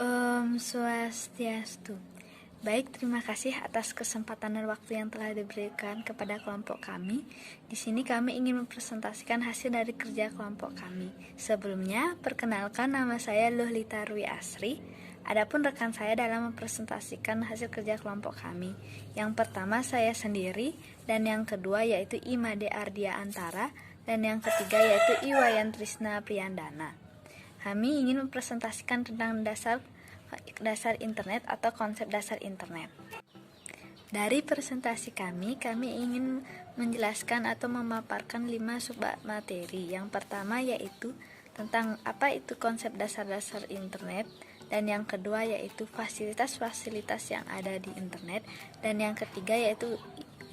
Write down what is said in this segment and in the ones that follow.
Swastiastu. Baik, terima kasih atas kesempatan dan waktu yang telah diberikan kepada kelompok kami. Di sini kami ingin mempresentasikan hasil dari kerja kelompok kami. Sebelumnya, perkenalkan, nama saya Luhlita Rwi Asri. Adapun rekan saya dalam mempresentasikan hasil kerja kelompok kami. Yang pertama saya sendiri, dan yang kedua yaitu Imade Ardia Antara, dan yang ketiga yaitu Iwayan Trisna Priyandana. Kami ingin mempresentasikan tentang dasar internet atau konsep dasar internet. Dari presentasi kami ingin menjelaskan atau memaparkan 5 submateri. Yang pertama yaitu tentang apa itu konsep dasar-dasar internet, dan yang kedua yaitu fasilitas-fasilitas yang ada di internet, dan yang ketiga yaitu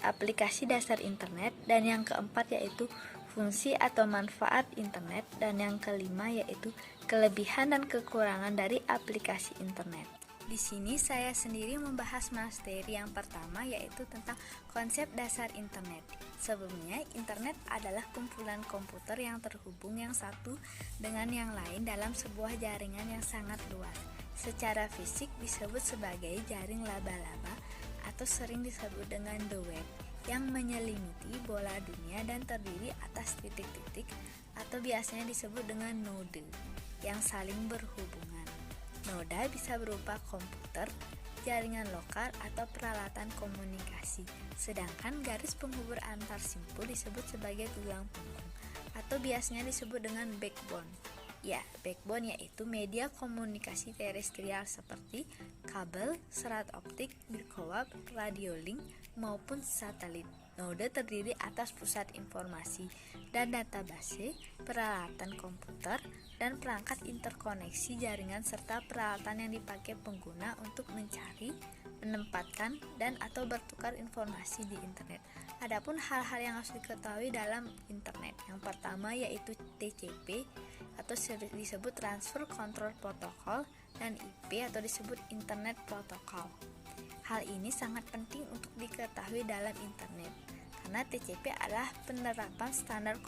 aplikasi dasar internet, dan yang keempat yaitu fungsi atau manfaat internet, dan yang kelima yaitu kelebihan dan kekurangan dari aplikasi internet. Di sini saya sendiri membahas materi yang pertama yaitu tentang konsep dasar internet. Sebelumnya, internet adalah kumpulan komputer yang terhubung yang satu dengan yang lain dalam sebuah jaringan yang sangat luas. Secara fisik disebut sebagai jaring laba-laba atau sering disebut dengan the web, yang menyelimuti bola dunia dan terdiri atas titik-titik atau biasanya disebut dengan node yang saling berhubungan. Noda bisa berupa komputer, jaringan lokal, atau peralatan komunikasi. Sedangkan garis penghubung antar simpul disebut sebagai tulang punggung atau biasanya disebut dengan backbone. Ya, backbone yaitu media komunikasi terestrial seperti kabel, serat optik, birkoab, radiolink, maupun satelit. Node terdiri atas pusat informasi dan database, peralatan komputer, dan perangkat interkoneksi jaringan serta peralatan yang dipakai pengguna untuk mencari, menempatkan, dan atau bertukar informasi di internet. Adapun hal-hal yang harus diketahui dalam internet, yang pertama yaitu TCP atau disebut Transfer Control Protocol, dan IP atau disebut Internet Protocol. Hal ini sangat penting untuk diketahui dalam internet, karena TCP adalah penerapan standar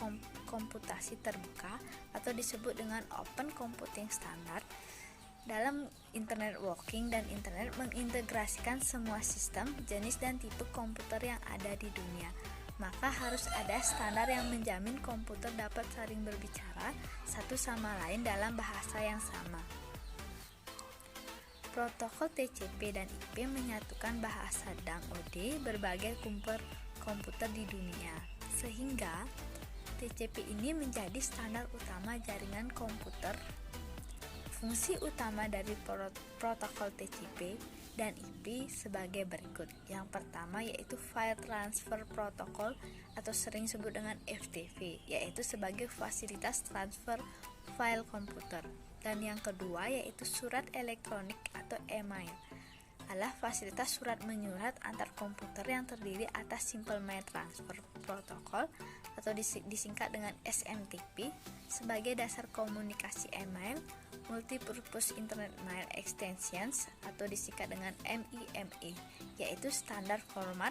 komputasi terbuka atau disebut dengan Open Computing Standard. Dalam internet working dan internet mengintegrasikan semua sistem, jenis dan tipe komputer yang ada di dunia. Maka harus ada standar yang menjamin komputer dapat saling berbicara satu sama lain dalam bahasa yang sama. Protokol TCP dan IP menyatukan bahasa DANG-OD berbagai komputer di dunia, sehingga TCP ini menjadi standar utama jaringan komputer. Fungsi utama dari protokol TCP dan IP sebagai berikut. Yang pertama yaitu File Transfer Protocol atau sering disebut dengan FTP, yaitu sebagai fasilitas transfer file komputer. Dan yang kedua yaitu surat elektronik atau email, adalah fasilitas surat menyurat antar komputer yang terdiri atas Simple Mail Transfer Protocol atau disingkat dengan SMTP sebagai dasar komunikasi email. Multipurpose Internet Mail Extensions atau disingkat dengan MIME, yaitu standar format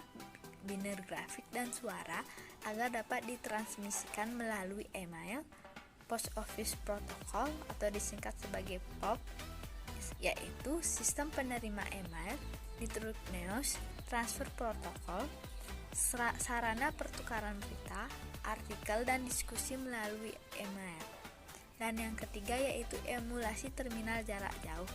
biner grafik dan suara agar dapat ditransmisikan melalui email. Post Office Protocol atau disingkat sebagai POP, yaitu sistem penerima email. Nitroneos Transfer Protocol, sarana pertukaran berita, artikel, dan diskusi melalui email. Dan yang ketiga yaitu emulasi terminal jarak jauh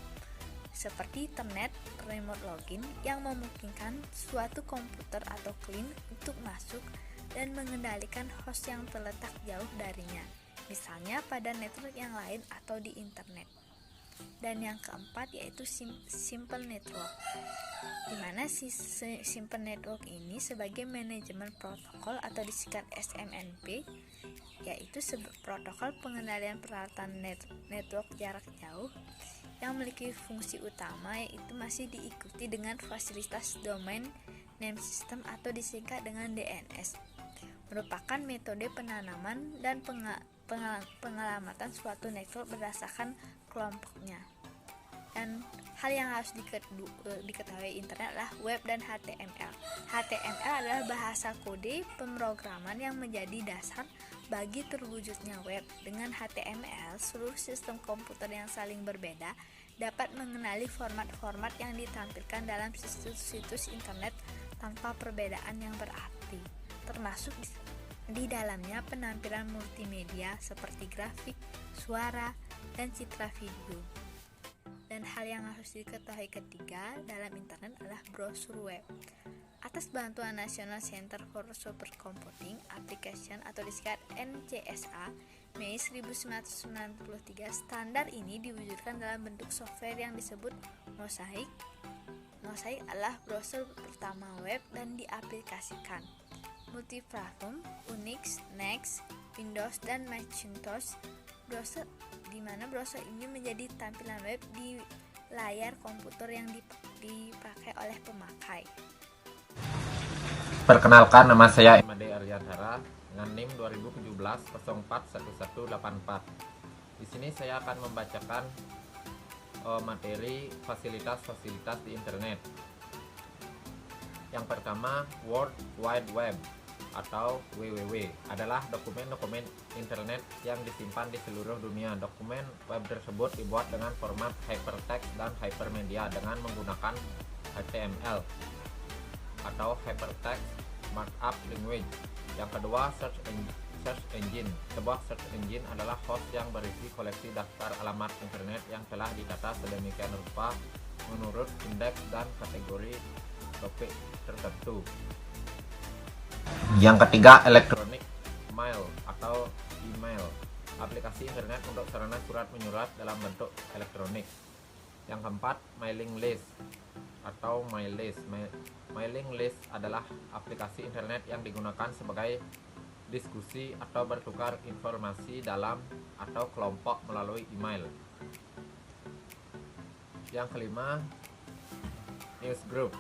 seperti Ethernet Remote Login yang memungkinkan suatu komputer atau klien untuk masuk dan mengendalikan host yang terletak jauh darinya, misalnya pada network yang lain atau di internet. Dan yang keempat yaitu Simple Network, di mana Simple Network ini sebagai manajemen protokol atau disingkat SMNP, yaitu protokol pengendalian peralatan network jarak jauh yang memiliki fungsi utama yaitu masih diikuti dengan fasilitas Domain Name System atau disingkat dengan DNS, merupakan metode penanaman dan pengalamatan suatu network berdasarkan kelompoknya. Dan hal yang harus diketahui internet adalah web dan HTML. HTML adalah bahasa kode pemrograman yang menjadi dasar Bagi terwujudnya web dengan HTML, seluruh sistem komputer yang saling berbeda dapat mengenali format-format yang ditampilkan dalam situs-situs internet tanpa perbedaan yang berarti, termasuk di dalamnya penampilan multimedia seperti grafik, suara, dan citra video. Dan hal yang harus diketahui ketiga dalam internet adalah brosur web. Atas bantuan National Center for Supercomputing Application atau disingkat NCSA, Mei 1993, standar ini diwujudkan dalam bentuk software yang disebut Mosaic. Mosaic adalah browser pertama web dan diaplikasikan multiplatform Unix, Next, Windows, dan Macintosh. Browser di mana browser ini menjadi tampilan web di layar komputer yang dipakai oleh pemakai. Perkenalkan, nama saya Imade Aryantara dengan NIM 2017-041184. Di sini saya akan membacakan materi fasilitas-fasilitas di internet. Yang pertama, World Wide Web atau WWW adalah dokumen-dokumen internet yang disimpan di seluruh dunia. Dokumen web tersebut dibuat dengan format hypertext dan hypermedia dengan menggunakan HTML atau Hypertext Markup Language. Yang kedua, search engine. Sebuah search engine adalah host yang berisi koleksi daftar alamat internet yang telah ditata sedemikian rupa menurut indeks dan kategori topik tertentu. Yang ketiga, electronic mail atau email, aplikasi internet untuk sarana surat menyurat dalam bentuk elektronik. Yang keempat, mailing list atau MyList. Mailing list adalah aplikasi internet yang digunakan sebagai diskusi atau bertukar informasi dalam atau kelompok melalui email. Yang kelima, newsgroup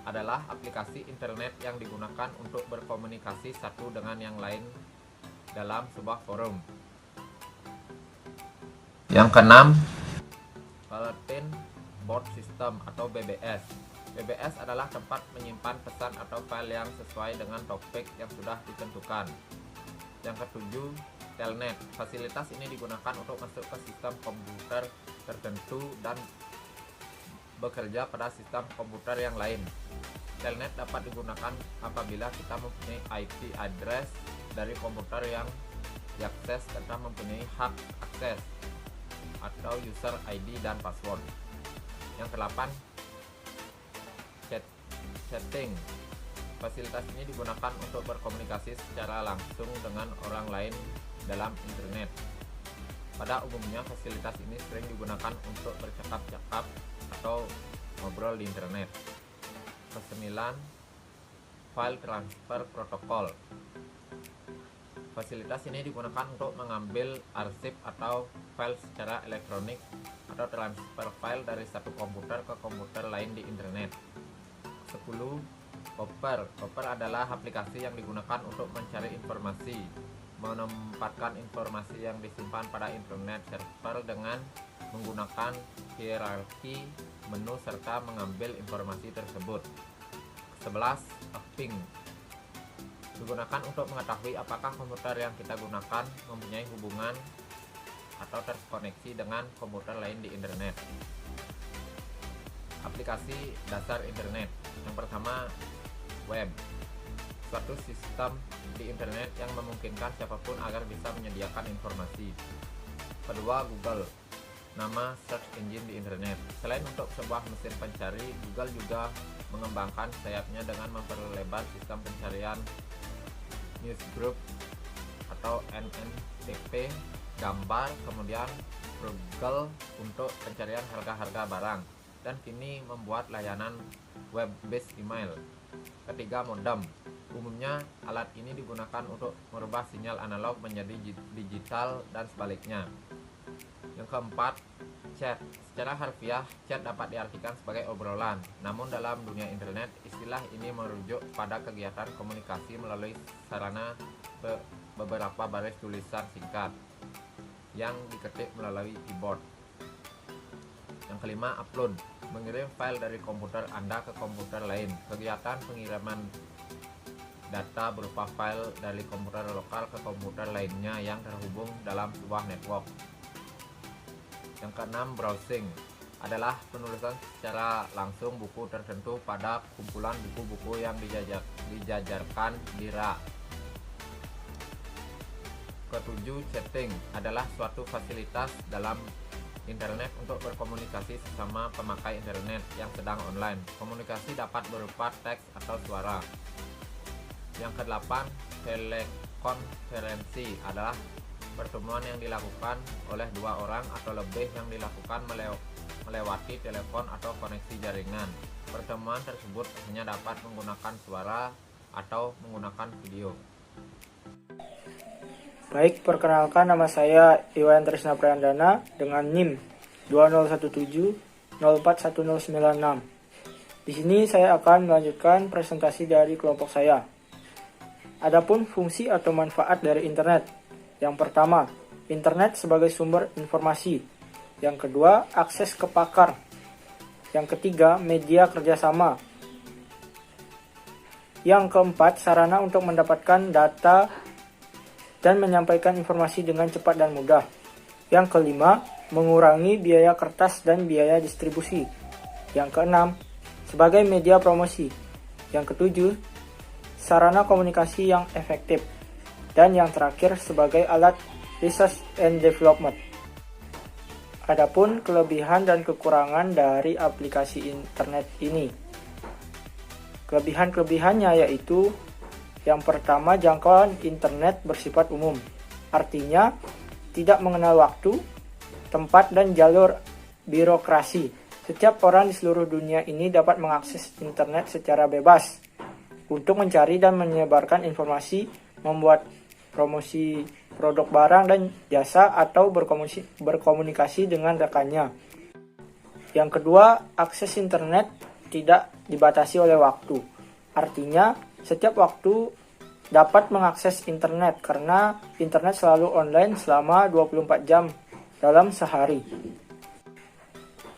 adalah aplikasi internet yang digunakan untuk berkomunikasi satu dengan yang lain dalam sebuah forum. Yang keenam, bulletin board system atau BBS. BBS adalah tempat menyimpan pesan atau file yang sesuai dengan topik yang sudah ditentukan. Yang ketujuh, telnet. Fasilitas ini digunakan untuk masuk ke sistem komputer tertentu dan bekerja pada sistem komputer yang lain. Telnet dapat digunakan apabila kita mempunyai IP address dari komputer yang diakses serta mempunyai hak akses atau user ID dan password. Yang kedelapan, chatting. Fasilitas ini digunakan untuk berkomunikasi secara langsung dengan orang lain dalam internet. Pada umumnya fasilitas ini sering digunakan untuk bercakap-cakap atau ngobrol di internet. Kesembilan, file transfer protocol. Fasilitas ini digunakan untuk mengambil arsip atau file secara elektronik atau transfer file dari satu komputer ke komputer lain di internet. 10. Hopper. Hopper adalah aplikasi yang digunakan untuk mencari informasi, menempatkan informasi yang disimpan pada internet server dengan menggunakan hierarki menu serta mengambil informasi tersebut. 11. Ping. Digunakan untuk mengetahui apakah komputer yang kita gunakan mempunyai hubungan atau terkoneksi dengan komputer lain di internet. Aplikasi dasar internet. Yang pertama, web. Suatu sistem di internet yang memungkinkan siapapun agar bisa menyediakan informasi. Kedua, Google. Nama search engine di internet. Selain untuk sebuah mesin pencari, Google juga mengembangkan sayapnya dengan memperlebar sistem pencarian newsgroup atau NNTP, gambar, kemudian Google untuk pencarian harga-harga barang, dan kini membuat layanan web-based email. Ketiga, modem. Umumnya alat ini digunakan untuk merubah sinyal analog menjadi digital dan sebaliknya. Yang keempat, chat. Secara harfiah, chat dapat diartikan sebagai obrolan. Namun dalam dunia internet, istilah ini merujuk pada kegiatan komunikasi melalui sarana beberapa baris tulisan singkat yang diketik melalui keyboard. Yang kelima, upload. Mengirim file dari komputer Anda ke komputer lain. Kegiatan pengiriman data berupa file dari komputer lokal ke komputer lainnya yang terhubung dalam sebuah network. Yang keenam, browsing adalah penulisan secara langsung buku tertentu pada kumpulan buku-buku yang dijajarkan di rak. Ketujuh, chatting adalah suatu fasilitas dalam internet untuk berkomunikasi sesama pemakai internet yang sedang online. Komunikasi dapat berupa teks atau suara. Yang kedelapan, telekonferensi adalah pertemuan yang dilakukan oleh dua orang atau lebih yang dilakukan melewati telepon atau koneksi jaringan. Pertemuan tersebut hanya dapat menggunakan suara atau menggunakan video. Baik, perkenalkan, nama saya Iwan Trisna Priyandana dengan NIM 2017041096. Di sini saya akan melanjutkan presentasi dari kelompok saya. Adapun fungsi atau manfaat dari internet. Yang pertama, internet sebagai sumber informasi. Yang kedua, akses ke pakar. Yang ketiga, media kerjasama. Yang keempat, sarana untuk mendapatkan data dan menyampaikan informasi dengan cepat dan mudah. Yang kelima, mengurangi biaya kertas dan biaya distribusi. Yang keenam, sebagai media promosi. Yang ketujuh, sarana komunikasi yang efektif. Dan yang terakhir, sebagai alat research and development. Adapun kelebihan dan kekurangan dari aplikasi internet ini. Kelebihan-kelebihannya yaitu yang pertama, jangkauan internet bersifat umum. Artinya, tidak mengenal waktu, tempat, dan jalur birokrasi. Setiap orang di seluruh dunia ini dapat mengakses internet secara bebas untuk mencari dan menyebarkan informasi, membuat promosi produk barang dan jasa, atau berkomunikasi dengan rekannya. Yang kedua, akses internet tidak dibatasi oleh waktu. Artinya, setiap waktu dapat mengakses internet karena internet selalu online selama 24 jam dalam sehari.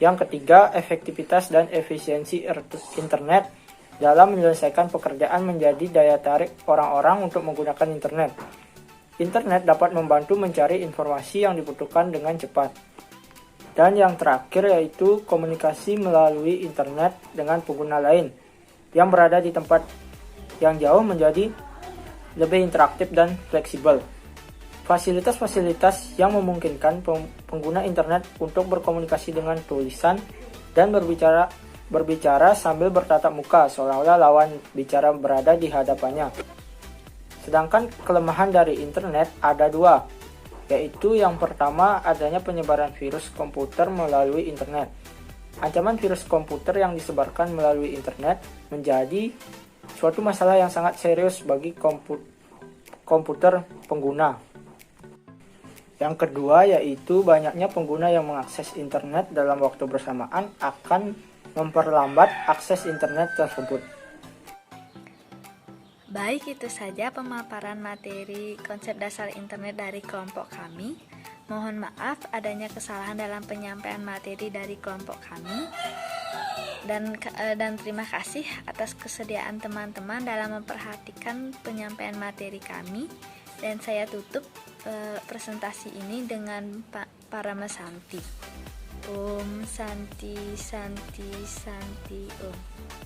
Yang ketiga, efektivitas dan efisiensi internet dalam menyelesaikan pekerjaan menjadi daya tarik orang-orang untuk menggunakan internet. Internet dapat membantu mencari informasi yang dibutuhkan dengan cepat. Dan yang terakhir yaitu komunikasi melalui internet dengan pengguna lain yang berada di tempat yang jauh menjadi lebih interaktif dan fleksibel. Fasilitas-fasilitas yang memungkinkan pengguna internet untuk berkomunikasi dengan tulisan dan berbicara sambil bertatap muka seolah-olah lawan bicara berada di hadapannya. Sedangkan kelemahan dari internet ada dua, yaitu yang pertama adanya penyebaran virus komputer melalui internet. Ancaman virus komputer yang disebarkan melalui internet menjadi suatu masalah yang sangat serius bagi komputer pengguna. Yang kedua yaitu banyaknya pengguna yang mengakses internet dalam waktu bersamaan akan memperlambat akses internet tersebut. Baik, itu saja pemaparan materi konsep dasar internet dari kelompok kami. Mohon maaf adanya kesalahan dalam penyampaian materi dari kelompok kami. Dan terima kasih atas kesediaan teman-teman dalam memperhatikan penyampaian materi kami. Dan saya tutup presentasi ini dengan Parama Santi. Om Santi Santi Santi Om.